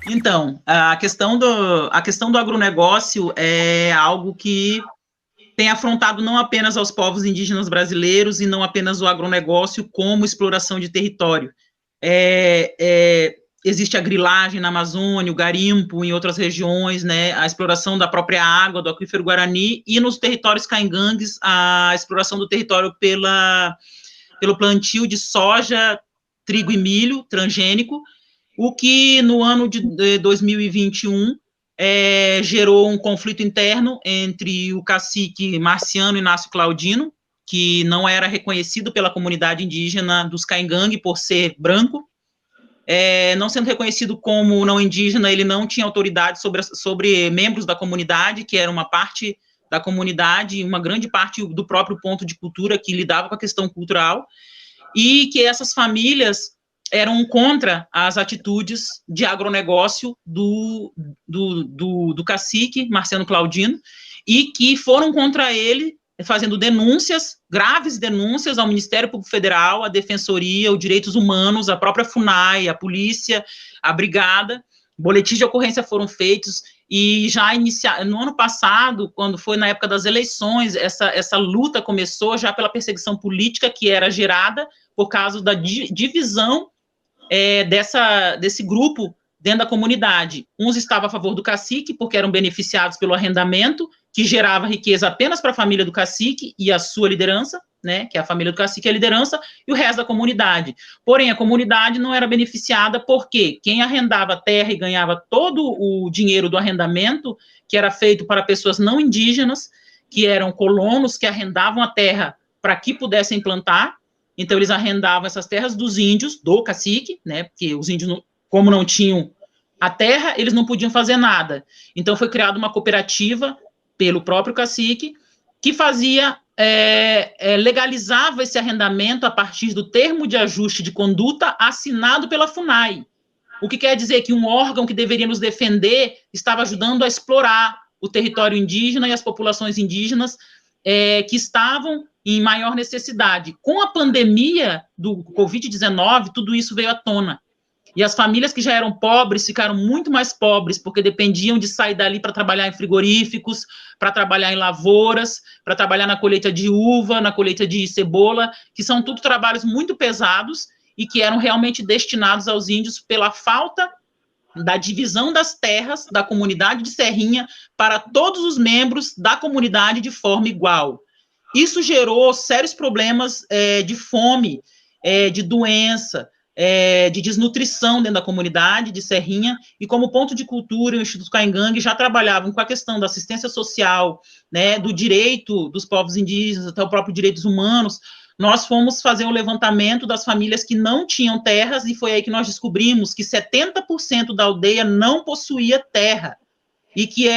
Então, a questão do agronegócio é algo que tem afrontado não apenas aos povos indígenas brasileiros e não apenas o agronegócio como exploração de território. Existe a grilagem na Amazônia, o garimpo em outras regiões, né, a exploração da própria água do aquífero Guarani, e nos territórios caingangues, a exploração do território pelo plantio de soja, trigo e milho transgênico, o que no ano de 2021 gerou um conflito interno entre o cacique Marciano Inácio Claudino, que não era reconhecido pela comunidade indígena dos Caingangue por ser branco, não sendo reconhecido como não indígena, ele não tinha autoridade sobre membros da comunidade, que era uma parte da comunidade, uma grande parte do próprio ponto de cultura que lidava com a questão cultural, e que essas famílias eram contra as atitudes de agronegócio do cacique Marciano Claudino, e que foram contra ele, fazendo denúncias, graves denúncias ao Ministério Público Federal, à Defensoria, aos Direitos Humanos, à própria FUNAI, à polícia, à brigada. Boletins de ocorrência foram feitos, e já no ano passado, quando foi na época das eleições, essa luta começou já pela perseguição política que era gerada por causa da divisão desse grupo dentro da comunidade. Uns estavam a favor do cacique, porque eram beneficiados pelo arrendamento, que gerava riqueza apenas para a família do cacique e a sua liderança, né, que é a família do cacique e a liderança, e o resto da comunidade. Porém, a comunidade não era beneficiada porque quem arrendava a terra e ganhava todo o dinheiro do arrendamento, que era feito para pessoas não indígenas, que eram colonos que arrendavam a terra para que pudessem plantar. Então, eles arrendavam essas terras dos índios, do cacique, né, porque os índios, como não tinham a terra, eles não podiam fazer nada. Então, foi criada uma cooperativa pelo próprio cacique, que fazia, legalizava esse arrendamento a partir do termo de ajuste de conduta assinado pela FUNAI. O que quer dizer que um órgão que deveria nos defender estava ajudando a explorar o território indígena e as populações indígenas que estavam em maior necessidade. Com a pandemia do Covid-19, tudo isso veio à tona. E as famílias que já eram pobres ficaram muito mais pobres, porque dependiam de sair dali para trabalhar em frigoríficos, para trabalhar em lavouras, para trabalhar na colheita de uva, na colheita de cebola, que são tudo trabalhos muito pesados e que eram realmente destinados aos índios pela falta da divisão das terras da comunidade de Serrinha para todos os membros da comunidade de forma igual. Isso gerou sérios problemas de fome, de doença, de desnutrição dentro da comunidade de Serrinha, e como ponto de cultura, o Instituto Caingangue já trabalhavam com a questão da assistência social, né, do direito dos povos indígenas, até o próprio direitos humanos. Nós fomos fazer um levantamento das famílias que não tinham terras, e foi aí que nós descobrimos que 70% da aldeia não possuía terra, e que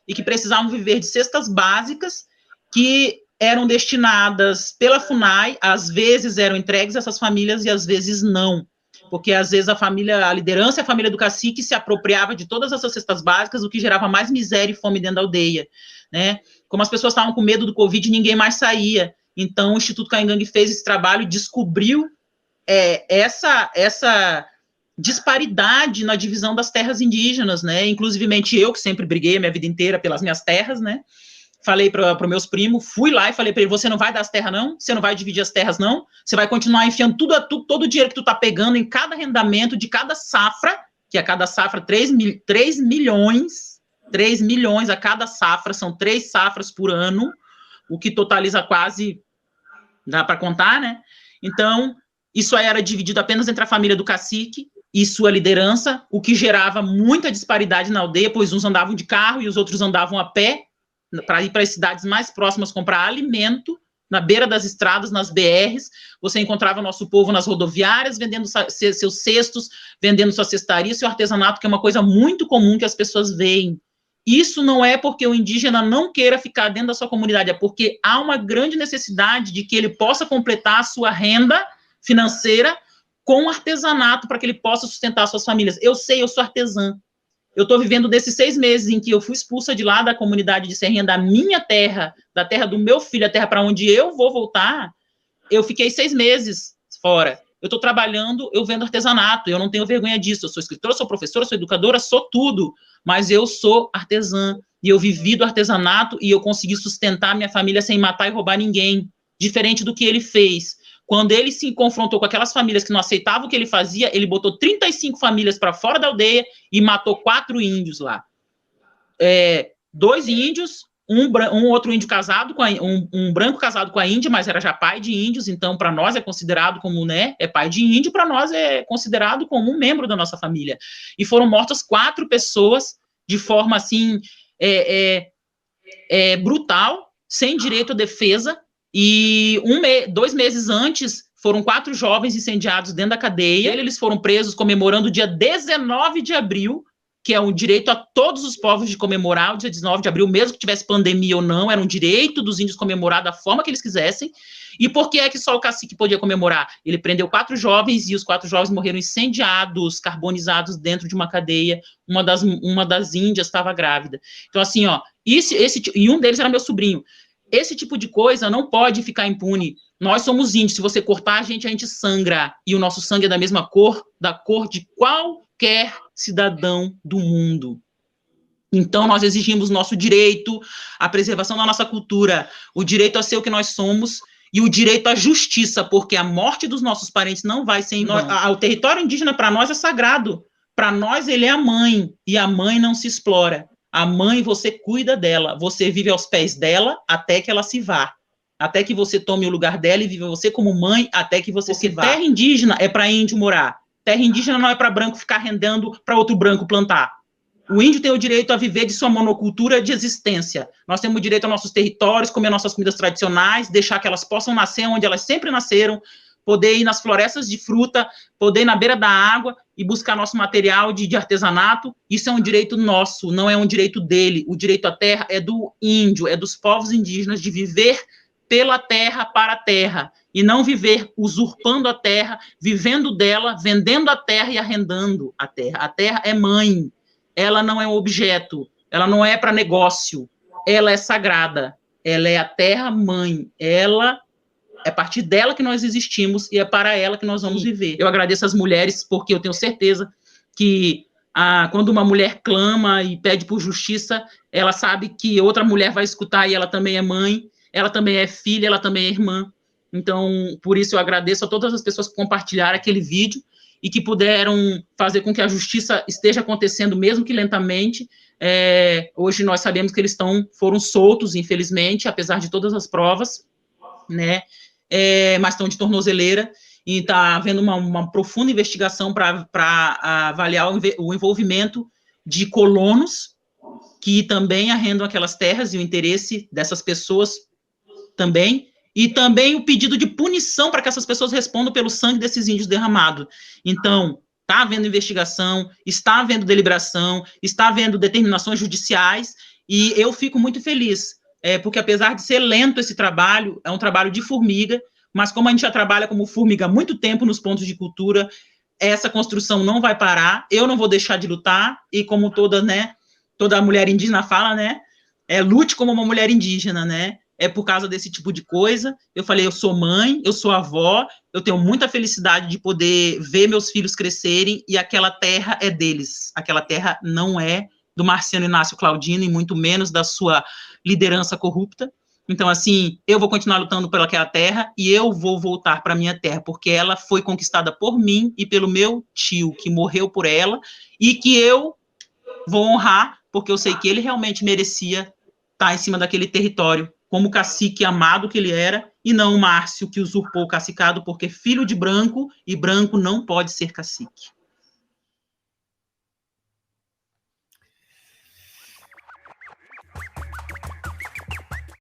e que precisavam viver de cestas básicas, que eram destinadas pela FUNAI, às vezes eram entregues a essas famílias e às vezes não, porque às vezes a liderança e a família do cacique se apropriava de todas essas cestas básicas, o que gerava mais miséria e fome dentro da aldeia, né? Como as pessoas estavam com medo do Covid, ninguém mais saía. Então, o Instituto Caingangue fez esse trabalho e descobriu essa disparidade na divisão das terras indígenas, né? Inclusivemente eu, que sempre briguei a minha vida inteira pelas minhas terras, né? Falei para meus primos, fui lá e falei para ele, você não vai dar as terras não? Você não vai dividir as terras não? Você vai continuar enfiando todo o dinheiro que tu tá pegando em cada arrendamento de cada safra, que a cada safra 3 milhões a cada safra, são 3 safras por ano, o que totaliza quase, dá para contar, né? Então, isso aí era dividido apenas entre a família do cacique e sua liderança, o que gerava muita disparidade na aldeia, pois uns andavam de carro e os outros andavam a pé, para ir para as cidades mais próximas comprar alimento, na beira das estradas, nas BRs. Você encontrava nosso povo nas rodoviárias, vendendo seus cestos, vendendo sua cestaria, seu artesanato, que é uma coisa muito comum que as pessoas veem. Isso não é porque o indígena não queira ficar dentro da sua comunidade, é porque há uma grande necessidade de que ele possa completar a sua renda financeira com artesanato, para que ele possa sustentar suas famílias. Eu sei, eu sou artesã. Eu estou vivendo desses 6 meses em que eu fui expulsa de lá da comunidade de Serrinha, da minha terra, da terra do meu filho, a terra para onde eu vou voltar, eu fiquei 6 meses fora. eu estou trabalhando, eu vendo artesanato, eu não tenho vergonha disso, eu sou escritora, sou professora, sou educadora, sou tudo, mas eu sou artesã, e eu vivi do artesanato, e eu consegui sustentar minha família sem matar e roubar ninguém, diferente do que ele fez. Quando ele se confrontou com aquelas famílias que não aceitavam o que ele fazia, ele botou 35 famílias para fora da aldeia e matou 4 índios lá. 2 índios, um outro índio casado, um branco casado com a índia, mas era já pai de índios, então para nós é considerado como, né, é pai de índio, para nós é considerado como um membro da nossa família. E foram mortas 4 pessoas de forma, assim, brutal, sem direito à defesa, e 2 meses antes, foram 4 jovens incendiados dentro da cadeia, eles foram presos comemorando o dia 19 de abril, que é um direito a todos os povos de comemorar o dia 19 de abril, mesmo que tivesse pandemia ou não, era um direito dos índios comemorar da forma que eles quisessem. E por que é que só o cacique podia comemorar? Ele prendeu 4 jovens e os 4 jovens morreram incendiados, carbonizados dentro de uma cadeia. Uma das índias estava grávida. Então, assim, ó, e um deles era meu sobrinho. Esse tipo de coisa não pode ficar impune. Nós somos índios, se você cortar a gente sangra. E o nosso sangue é da mesma cor, da cor de qualquer cidadão do mundo. Então, nós exigimos nosso direito à preservação da nossa cultura, o direito a ser o que nós somos e o direito à justiça, porque a morte dos nossos parentes não vai ser em vão. O território indígena, para nós, é sagrado. Para nós, ele é a mãe, e a mãe não se explora. A mãe, você cuida dela, você vive aos pés dela até que ela se vá. Até que você tome o lugar dela e viva você como mãe até que você se vá. Terra indígena é para índio morar. Terra indígena não é para branco ficar rendendo para outro branco plantar. O índio tem o direito a viver de sua monocultura de existência. Nós temos o direito aos nossos territórios, comer nossas comidas tradicionais, deixar que elas possam nascer onde elas sempre nasceram, poder ir nas florestas de fruta, poder ir na beira da água e buscar nosso material de artesanato. Isso é um direito nosso, não é um direito dele. O direito à terra é do índio, é dos povos indígenas de viver pela terra, para a terra, e não viver usurpando a terra, vivendo dela, vendendo a terra e arrendando a terra. A terra é mãe, ela não é um objeto, ela não é para negócio, ela é sagrada, ela é a terra mãe, ela é a partir dela que nós existimos e é para ela que nós vamos viver. Eu agradeço às mulheres, porque eu tenho certeza que quando uma mulher clama e pede por justiça, ela sabe que outra mulher vai escutar e ela também é mãe, ela também é filha, ela também é irmã. Então, por isso eu agradeço a todas as pessoas que compartilharam aquele vídeo e que puderam fazer com que a justiça esteja acontecendo, mesmo que lentamente. Hoje nós sabemos que eles foram soltos, infelizmente, apesar de todas as provas, né? Mas estão de tornozeleira, e está havendo uma profunda investigação para avaliar o envolvimento de colonos que também arrendam aquelas terras e o interesse dessas pessoas também, e também o pedido de punição para que essas pessoas respondam pelo sangue desses índios derramado. Então, está havendo investigação, está havendo deliberação, está havendo determinações judiciais, e eu fico muito feliz, porque apesar de ser lento esse trabalho, é um trabalho de formiga, mas como a gente já trabalha como formiga há muito tempo nos pontos de cultura, essa construção não vai parar, eu não vou deixar de lutar, e como toda mulher indígena fala, né, lute como uma mulher indígena, né, por causa desse tipo de coisa. Eu falei, eu sou mãe, eu sou avó, eu tenho muita felicidade de poder ver meus filhos crescerem, e aquela terra é deles, aquela terra não é do Marciano Inácio Claudino, e muito menos da sua liderança corrupta. Então, assim, eu vou continuar lutando pelaquela terra, e eu vou voltar para minha terra, porque ela foi conquistada por mim e pelo meu tio, que morreu por ela, e que eu vou honrar, porque eu sei que ele realmente merecia estar em cima daquele território, como cacique amado que ele era, e não o Márcio, que usurpou o cacicado, porque filho de branco, e branco não pode ser cacique.